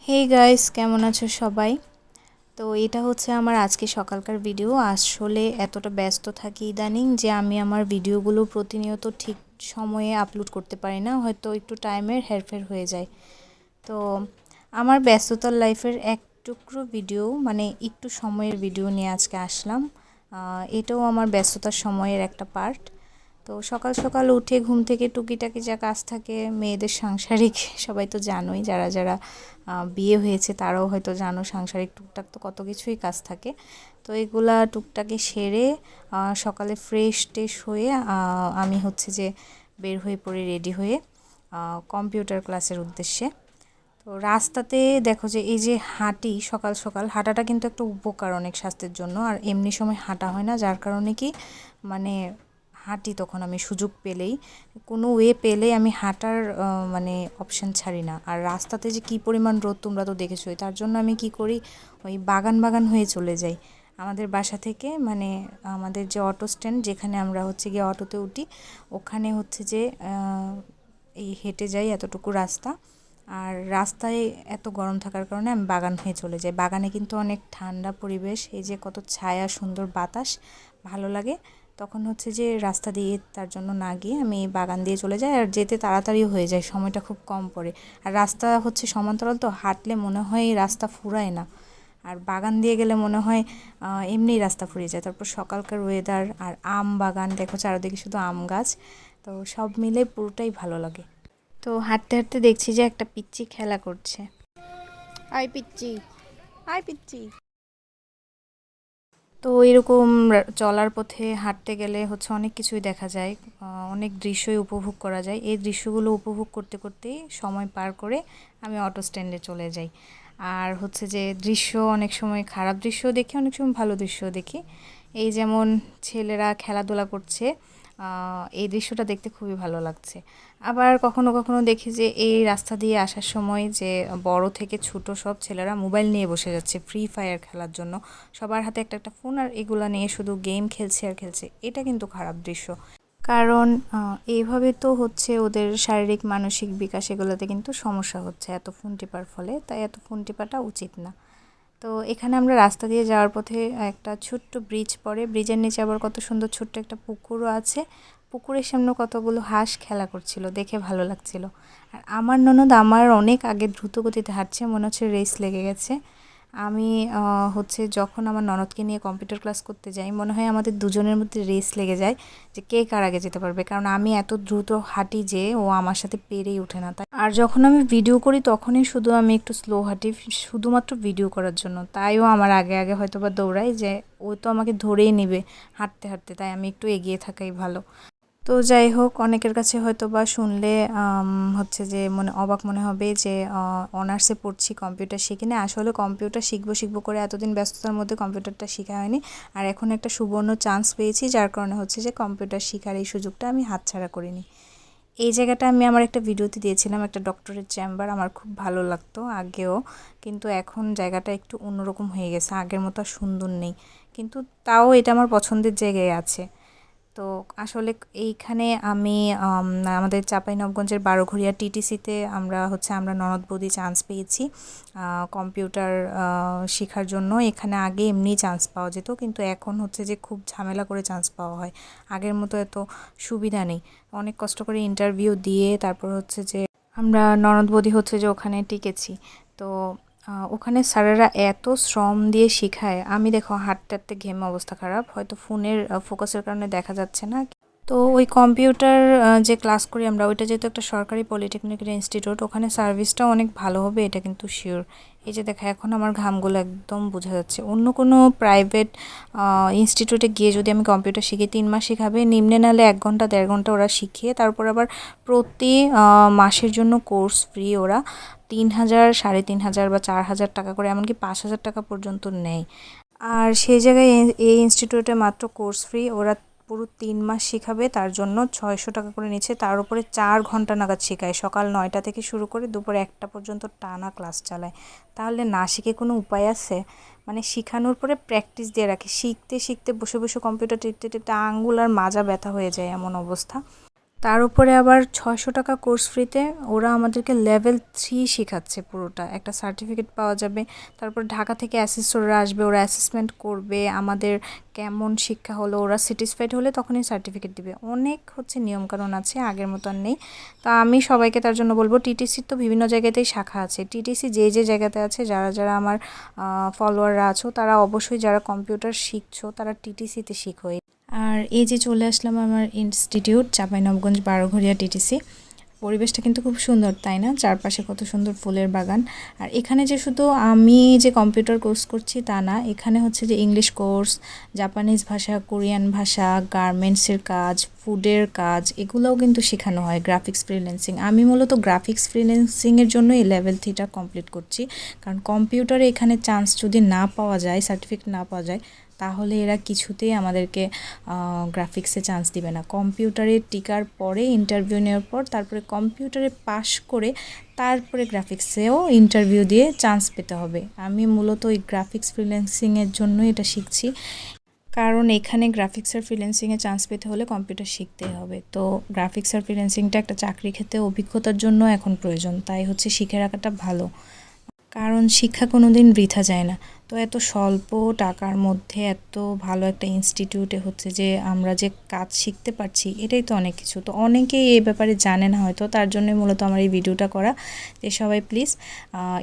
Hey guys, কেমন আছো সবাই? তো এটা হচ্ছে আমার আজকে সকালকার ভিডিও। আসলে এতটা ব্যস্ত থাকি ইদানিং যে আমি আমার ভিডিওগুলো প্রতিনিয়ত ঠিক সময়ে আপলোড করতে পারি না, হয়তো একটু টাইমের হেরফের হয়ে যায়। তো আমার ব্যস্ততার লাইফের এক টুকরো ভিডিও, মানে একটু সময়ের ভিডিও নিয়ে আজকে আসলাম। এটাও আমার ব্যস্ততার সময়ের একটা পার্ট। তো সকাল সকাল উঠে ঘুম থেকে টুকিটাকি যা কাজ থাকে মেয়েদের সাংসারিক, সবাই তো জানোই, যারা যারা বিয়ে হয়েছে তারাও হয়তো জানো, সাংসারিক টুকটাক তো কত কিছুই কাজ থাকে। তো এগুলা টুকটাকে সেরে সকালে ফ্রেশ টেশ হয়ে আমি হচ্ছে যে বের হয়ে পড়ে রেডি হয়ে কম্পিউটার ক্লাসের উদ্দেশ্যে। তো রাস্তাতে দেখো যে এই যে হাঁটি সকাল সকাল, হাঁটাটা কিন্তু একটা উপকার অনেক স্বাস্থ্যের জন্য, আর এমনি সময় হাঁটা হয় না, যার কারণে কি মানে হাঁটি তখন আমি সুযোগ পেলেই, কোনো ওয়ে পেলেই আমি হাঁটার মানে অপশান ছাড়ি না। আর রাস্তাতে যে কী পরিমাণ রোদ তোমরা তো দেখেছোই, তার জন্য আমি কি করি, ওই বাগান বাগান হয়ে চলে যাই আমাদের বাসা থেকে। মানে আমাদের যে অটো স্ট্যান্ড, যেখানে আমরা হচ্ছে গিয়ে অটোতে উঠি, ওখানে হচ্ছে যে এই হেঁটে যাই এতটুকু রাস্তা। আর রাস্তায় এত গরম থাকার কারণে আমি বাগান হয়ে চলে যাই। বাগানে কিন্তু অনেক ঠান্ডা পরিবেশ, এই যে কত ছায়া, সুন্দর বাতাস, ভালো লাগে। তখন হচ্ছে যে রাস্তা দিয়ে তার জন্য না গিয়ে আমি বাগান দিয়ে চলে যাই, আর যেতে তাড়াতাড়িও হয়ে যায়, সময়টা খুব কম পড়ে। আর রাস্তা হচ্ছে সমান্তরাল, তো হাঁটলে মনে হয় রাস্তা ফুরায় না। আর বাগান দিয়ে গেলে মনে হয় এমনিই রাস্তা ফুরিয়ে যায়। তারপর সকালকার ওয়েদার, আর আম বাগান দেখো, চারিদিকে শুধু আম গাছ। তো সব মিলে পুরোটাই ভালো লাগে। তো হাঁটতে হাঁটতে দেখছি যে একটা পিচ্চি খেলা করছে। আয় পিচ্চি, আয় পিচ্চি। তো এরকম চলার পথে হাঁটতে গেলে হচ্ছে অনেক কিছুই দেখা যায়, অনেক দৃশ্যই উপভোগ করা যায়। এই দৃশ্যগুলো উপভোগ করতে করতেই সময় পার করে আমি অটো স্ট্যান্ডে চলে যাই। আর হচ্ছে যে দৃশ্য, অনেক সময় খারাপ দৃশ্য দেখি, অনেক সময় ভালো দৃশ্য দেখি। এই যেমন ছেলেরা খেলাধুলা করছে, এই দৃশ্যটা দেখতে খুবই ভালো লাগছে। আবার কখনো কখনো দেখি যে এই রাস্তা দিয়ে আসার সময় যে বড় থেকে ছোট সব ছেলেরা মোবাইল নিয়ে বসে যাচ্ছে ফ্রি ফায়ার খেলার জন্য। সবার হাতে একটা একটা ফোন, আর এগুলা নিয়ে শুধু গেম খেলছে আর খেলছে। এটা কিন্তু খারাপ দৃশ্য, কারণ এইভাবে তো হচ্ছে ওদের শারীরিক মানসিক বিকাশ, এগুলোতে কিন্তু সমস্যা হচ্ছে এত ফোন টিপার ফলে। তাই এত ফোন টিপাটা উচিত না। তো এখানে আমরা রাস্তা দিয়ে যাওয়ার পথে একটা ছোট্ট ব্রিজ পড়ে, ব্রিজের নিচে আবার কত সুন্দর ছোট্ট একটা পুকুরও আছে। পুকুরের সামনে কতগুলো হাঁস খেলা করছিল, দেখে ভালো লাগছিল। আর আমার ননদ আমার অনেক আগে দ্রুত গতিতে হাঁটছে, মনে হচ্ছে রেস লেগে গেছে। আমি হচ্ছে যখন আমার ননদকে নিয়ে কম্পিউটার ক্লাস করতে যাই, মনে হয় আমাদের দুজনের মধ্যে রেস লেগে যায় যে কে কার আগে যেতে পারবে, কারণ আমি এত দ্রুত হাঁটি যে ও আমার সাথে পেরেই ওঠে না। তাই আর যখন আমি ভিডিও করি তখনই শুধু আমি একটু স্লো হাঁটি, শুধুমাত্র ভিডিও করার জন্য। তাইও আমার আগে আগে হয়তো বা দৌড়াই, যে ও তো আমাকে ধরেই নেবে হাঁটতে হাঁটতে, তাই আমি একটু এগিয়ে থাকাই ভালো। তো যাই হোক, অনেকের কাছে হয়তো বা শুনলে হচ্ছে যে অবাক মনে হবে যে অনার্সে পড়ছি, কম্পিউটার শিখি না। আসলে কম্পিউটার শিখবো শিখবো করে এতদিন ব্যস্ততার মধ্যে কম্পিউটারটা শেখা হয়নি। আর এখন একটা সুবর্ণ চান্স পেয়েছি, যার কারণে হচ্ছে যে কম্পিউটার শেখার এই সুযোগটা আমি হাতছাড়া করিনি। এই জায়গাটা আমি আমার একটা ভিডিওতে দিয়েছিলাম, একটা ডক্টরের চেম্বার, আমার খুব ভালো লাগতো আগেও। কিন্তু এখন জায়গাটা একটু অন্যরকম হয়ে গেছে, আগের মতো আর সুন্দর নেই। কিন্তু তাও এটা আমার পছন্দের জায়গায় আছে। তো আসলে এইখানে আমি আমাদের চাঁপাইনবাবগঞ্জের বারোঘরিয়া টিটিসিতে আমরা ননদ বৌদি চান্স পেয়েছি কম্পিউটার শেখার জন্য। এখানে আগে এমনি চান্স পাওয়া যেত, কিন্তু এখন হচ্ছে যে খুব ঝামেলা করে চান্স পাওয়া হয়, আগের মতো এত সুবিধা নেই। অনেক কষ্ট করে ইন্টারভিউ দিয়ে তারপর হচ্ছে যে আমরা ননদ বৌদি হচ্ছে যে ওখানে টিকেছি। তো ওখানে স্যারেরা এত শ্রম দিয়ে শেখায়, আমি দেখো হাঁটতে হাঁটতে ঘেমে অবস্থা খারাপ, হয়তো ফোনের ফোকাসের কারণে দেখা যাচ্ছে না। তো ওই কম্পিউটার যে ক্লাস করি আমরা, ওইটা যেহেতু একটা সরকারি পলিটেকনিক্যাল ইনস্টিটিউট, ওখানে সার্ভিসটাও অনেক ভালো হবে, এটা কিন্তু শিওর। এই যে দেখা, এখন আমার ঘামগুলো একদম বোঝা যাচ্ছে। অন্য কোনো প্রাইভেট ইনস্টিটিউটে গিয়ে যদি আমি কম্পিউটার শিখি, 3 মাস শেখাবে নিম্নে, নাহলে 1 ঘন্টা 1.5 ঘন্টা ওরা শিখিয়ে তারপর আবার প্রতি মাসের জন্য কোর্স ফ্রি ওরা 3,000, 3,500 বা 4,000 টাকা করে, এমনকি 5,000 টাকা পর্যন্ত নেয়। আর সেই জায়গায় এই ইনস্টিটিউটে মাত্র কোর্স ফ্রি, ওরা পুরো 3 মাস শেখাবে, তার জন্য 600 টাকা করে নিচ্ছে। তার উপরে 4 ঘন্টা নাগাদ শেখায়, সকাল 9টা থেকে শুরু করে দুপুর 1টা পর্যন্ত টানা ক্লাস চালায়। তাহলে না শিখে কোনো উপায় আছে? মানে শেখানোর পরে প্র্যাকটিস দিয়ে রাখে, শিখতে শিখতে বসে বসে কম্পিউটার টিপতে টিপতে আঙ্গুল আর মাজা ব্যথা হয়ে যায়, এমন অবস্থা। তার উপরে আবার 600 টাকা কোর্স ফ্রিতে ওরা আমাদেরকে লেভেল 3 শেখাচ্ছে পুরোটা। একটা সার্টিফিকেট পাওয়া যাবে। তারপর ঢাকা থেকে অ্যাসেসররা আসবে, ওরা অ্যাসেসমেন্ট করবে আমাদের কেমন শিক্ষা হলো, ওরা স্যাটিসফাইড হলে তখনই সার্টিফিকেট দিবে। অনেক হচ্ছে নিয়মকানুন আছে, আগের মতো আর নেই। তা আমি সবাইকে তার জন্য বলবো, টিটিসির তো বিভিন্ন জায়গাতেই শাখা আছে। টিটিসি যে জায়গাতে আছে, যারা আমার ফলোয়াররা আছো, তারা অবশ্যই যারা কম্পিউটার শিখছো তারা টিটিসিতে শিখো। আর এই যে চলে আসলাম আমার ইনস্টিটিউট, চাঁপাইনবাবগঞ্জ বারোঘরিয়া টিটিসি। পরিবেশটা কিন্তু খুব সুন্দর, তাই না? চারপাশে কত সুন্দর ফুলের বাগান। আর এখানে যে শুধু আমি যে কম্পিউটার কোর্স করছি তা না, এখানে হচ্ছে যে ইংলিশ কোর্স, জাপানিজ ভাষা, কোরিয়ান ভাষা, গার্মেন্টসের কাজ, ফুডের কাজ, এগুলোও কিন্তু শেখানো হয়। গ্রাফিক্স ফ্রিল্যান্সিং, আমি মূলত গ্রাফিক্স ফ্রিল্যান্সিংয়ের জন্য এই লেভেল 3টা কমপ্লিট করছি। কারণ কম্পিউটারে এখানে চান্স যদি না পাওয়া যায়, সার্টিফিকেট না পাওয়া যায়, তাহলে এরা কিছুতেই আমাদেরকে গ্রাফিক্সে চান্স দিবে না। কম্পিউটারে টিকার পরে, ইন্টারভিউ নেওয়ার পর, তারপরে কম্পিউটারে পাশ করে তারপরে গ্রাফিক্সেও ইন্টারভিউ দিয়ে চান্স পেতে হবে। আমি মূলত ওই গ্রাফিক্স ফ্রিল্যান্সিংয়ের জন্যই এটা শিখছি, কারণ এখানে গ্রাফিক্স আর ফ্রিল্যান্সিংয়ে চান্স পেতে হলে কম্পিউটার শিখতেই হবে। তো গ্রাফিক্স আর ফ্রিল্যান্সিংটা একটা চাকরি ক্ষেত্রে অভিজ্ঞতার জন্য এখন প্রয়োজন, তাই হচ্ছে শিখে রাখাটা ভালো, কারণ শিক্ষা কোনো দিন বৃথা যায় না। তো এত স্বল্প টাকার মধ্যে এত ভালো একটা ইনস্টিটিউটে হচ্ছে যে আমরা যে কাজ শিখতে পারছি, এটাই তো অনেক কিছু। তো অনেকেই এই ব্যাপারে জানে না হয়তো, তার জন্য মূলত আমার এই ভিডিওটা করা, যে সবাই প্লিজ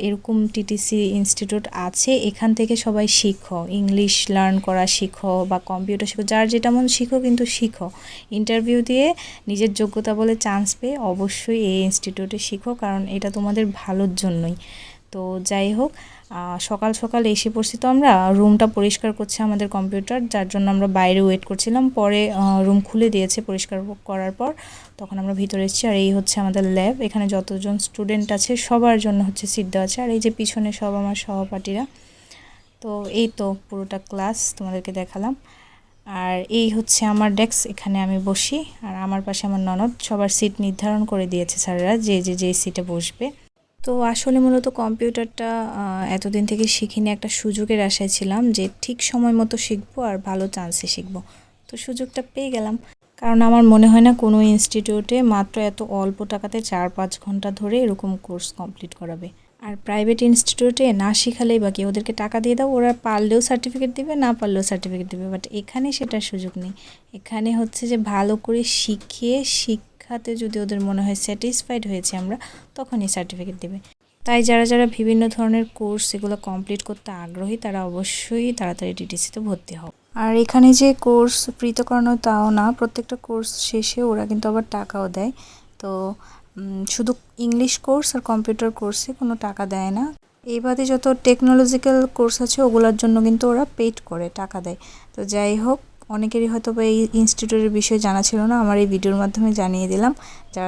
এরকম টিটিসি ইনস্টিটিউট আছে, এখান থেকে সবাই শিখো, ইংলিশ লার্ন করা শিখো বা কম্পিউটার শিখো, যার যেটা মন শিখো, কিন্তু শিখো। ইন্টারভিউ দিয়ে নিজের যোগ্যতা বলে চান্স পেয়ে অবশ্যই এই ইনস্টিটিউটে শিখো, কারণ এটা তোমাদের ভালোর জন্যই। তো যাই হোক, সকাল সকাল এসে পড়ছি। তো আমরা রুমটা পরিষ্কার করছে আমাদের কম্পিউটার, যার জন্য আমরা বাইরে ওয়েট করছিলাম। পরে রুম খুলে দিয়েছে পরিষ্কার করার পর, তখন আমরা ভিতরে এসেছি। আর এই হচ্ছে আমাদের ল্যাব, এখানে যতজন স্টুডেন্ট আছে সবার জন্য হচ্ছে সিট দেওয়া আছে। আর এই যে পিছনে সব আমার সহপাঠীরা। তো এই তো পুরোটা ক্লাস তোমাদেরকে দেখালাম। আর এই হচ্ছে আমার ডেস্ক, এখানে আমি বসি। আর আমার পাশে আমার ননদ। সবার সিট নির্ধারণ করে দিয়েছে স্যারেরা, যে সিটে বসবে। তো আসলে মূলত কম্পিউটারটা এতদিন থেকে শিখিনি, একটা সুযোগের আশায় ছিলাম যে ঠিক সময় মতো শিখবো আর ভালো চান্সে শিখবো। তো সুযোগটা পেয়ে গেলাম, কারণ আমার মনে হয় না কোনো ইনস্টিটিউটে মাত্র এত অল্প টাকাতে 4-5 ঘন্টা ধরে এরকম কোর্স কমপ্লিট করাবে। আর প্রাইভেট ইনস্টিটিউটে না শিখালেই বাকি, ওদেরকে টাকা দিয়ে দাও, ওরা পারলেও সার্টিফিকেট দিবে, না পারলেও সার্টিফিকেট দিবে। বাট এখানে সেটার সুযোগ নেই। এখানে হচ্ছে যে ভালো করে শিখিয়ে, শিক্ষাতে যদি ওদের মনে হয় স্যাটিসফাইড হয়েছে আমরা, তখনই সার্টিফিকেট দেবে। তাই যারা বিভিন্ন ধরনের কোর্স এগুলো কমপ্লিট করতে আগ্রহী, তারা অবশ্যই তাড়াতাড়ি টিটিসিতে ভর্তি হও। আর এখানে যে কোর্স ফ্রিতে করানো তাও না, প্রত্যেকটা কোর্স শেষে ওরা কিন্তু আবার টাকাও দেয়। তো শুধু ইংলিশ কোর্স আর কম্পিউটার কোর্সে কোনো টাকা দেয় না। এই বাদে যত টেকনোলজিক্যাল কোর্স আছে ওগুলোর জন্য কিন্তু ওরা পেড করে, টাকা দেয়। তো যাই হোক, অনেকেরই হয়তো বা এই ইনস্টিটিউটের বিষয়ে জানা ছিল না, আমার এই ভিডিওর মাধ্যমে জানিয়ে দিলাম।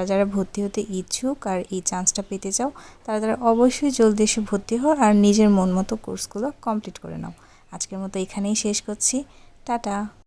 যারা ভর্তি হতে ইচ্ছুক আর এই চান্সটা পেতে চাও, তারা অবশ্যই জলদি এসে ভর্তি হও আর নিজের মন মতো কোর্সগুলো কমপ্লিট করে নাও। আজকের মতো এখানেই শেষ করছি। টাটা।